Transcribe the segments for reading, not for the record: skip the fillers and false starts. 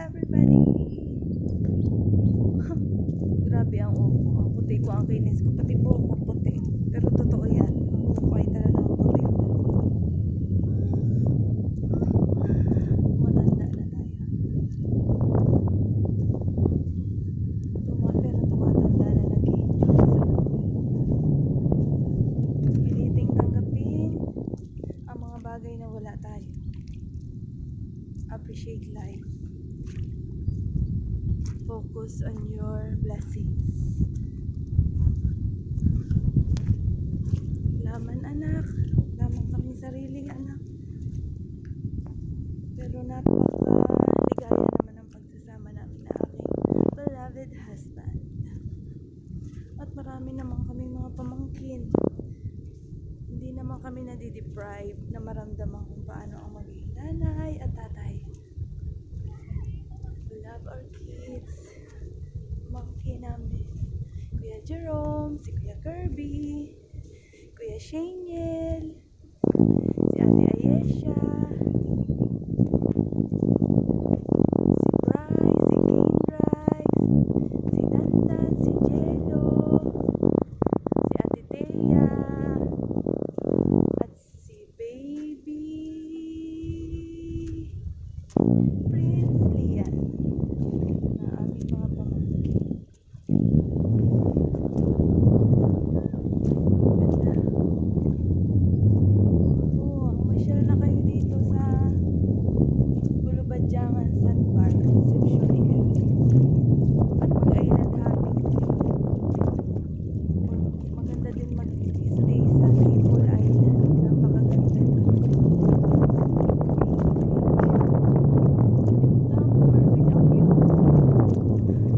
everybody. Grabe ang upo. Ang puti ko, ang kinis ko. Pati po ako puti. Pero totoo yan. Ang upo ay talagang puti. Matanda na tayo. Pero tumatanda na nag-i-enjoy sa buhay. Piliting tanggapin ang mga bagay na wala tayo. Appreciate life. Focus on your blessings. Laman anak, lamang kami sariling anak. Pero napaka-ligaya naman ang pagsasama namin na aking beloved husband. At marami naman kami mga pamangkin. Hindi naman kami nadideprive na maramdaman kung paano ang maging nanay at tatay. We love our kids. Pamangkin namin. Kuya Jerome, si Kuya Kirby, Kuya Shaniel, si Ate Ayesha, si Bryce, si Kane Bryce, si Dandan, si Jello, si Ate Thea, at si Baby Prince Lian na aming mga pamangkin. Ganda. Masyal na kayo dito sa Bulubadyangan, Sandbar, Concepcion, Iloilo. At mag-island hopping. Maganda din mag-stay sa Seafood Island. Napakaganda doon. Perfect ang view.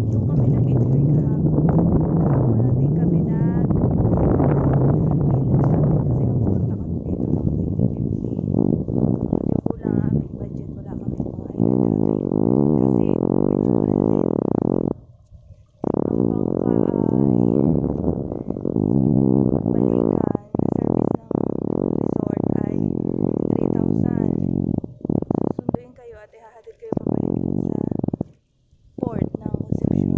Doon kami nag-enjoy kahapon. Kahapon natin kami nag-island hopping kasi pupunta kami dito ng 2050. Medyo kulang ang aming budget. Wala kami mga island hopping. Kasi medyo mahal din. Ang bangka ay balikan na service ng resort ay 3,000. Susunduin kayo at ihahatid kayo pabalik dun sa port ng Concepcion.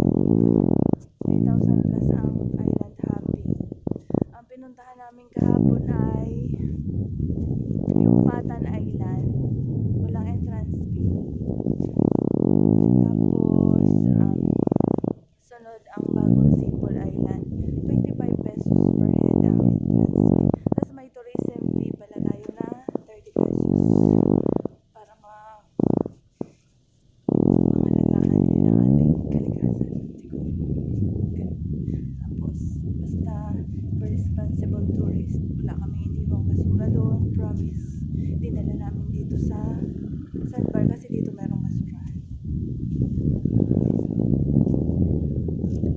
3,000 plus ang island hopping. Ang pinuntahan namin kahapon ay Lumpatan Island. Walang entrance fee. Tapos, sunod ang bagong Seafood Island. 25 pesos per head ang entrance fee. Tapos may tourism fee pala tayo na 30 pesos. Para pangalagaan din ang ating kalikasan. Siguro. Tapos, basta responsible tourist. Wala kami iniwang basura doon. Promise. Dinala namin dito sa Sandbar kasi dito merong basurahan.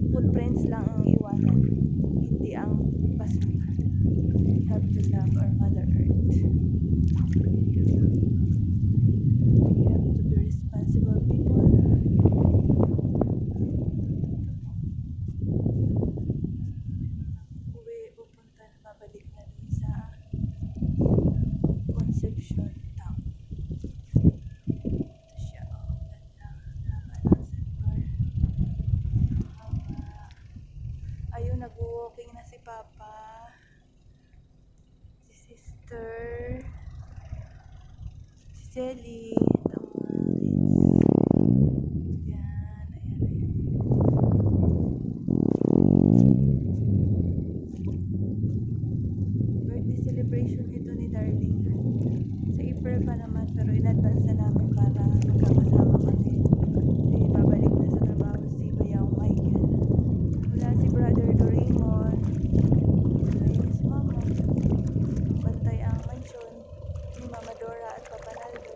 Footprints lang ang iwanan. Hindi ang basura. We have to love our Mother Earth. We have to be responsible people. Pupunta na babalik na rin sa Concepcion Town. Ito siya. Ganda. Haba ng Sandbar. Ayun, nag-walking na si Papa. Si Sister. Si Selly. Ito mga kids. Yan. Ayan, ayan. Birthday celebration ito ni Darling. Sa April pa naman, pero in-advance na namin para magkakasama kasi. Kasi babalik na sa trabaho si Bayang Michael. Wala si Brother Doraemon. Ayun si Mama. Bantay ang mansyon ni Mama Dora at Papa Naldo.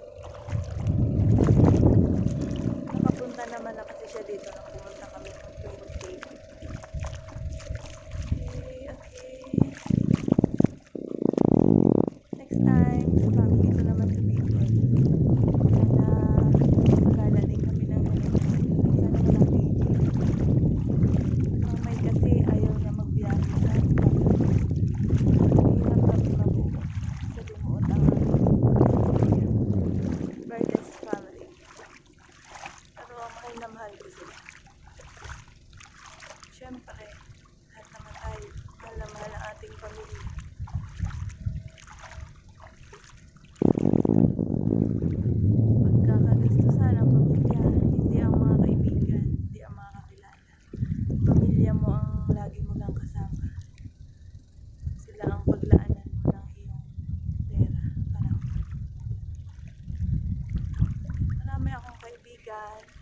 At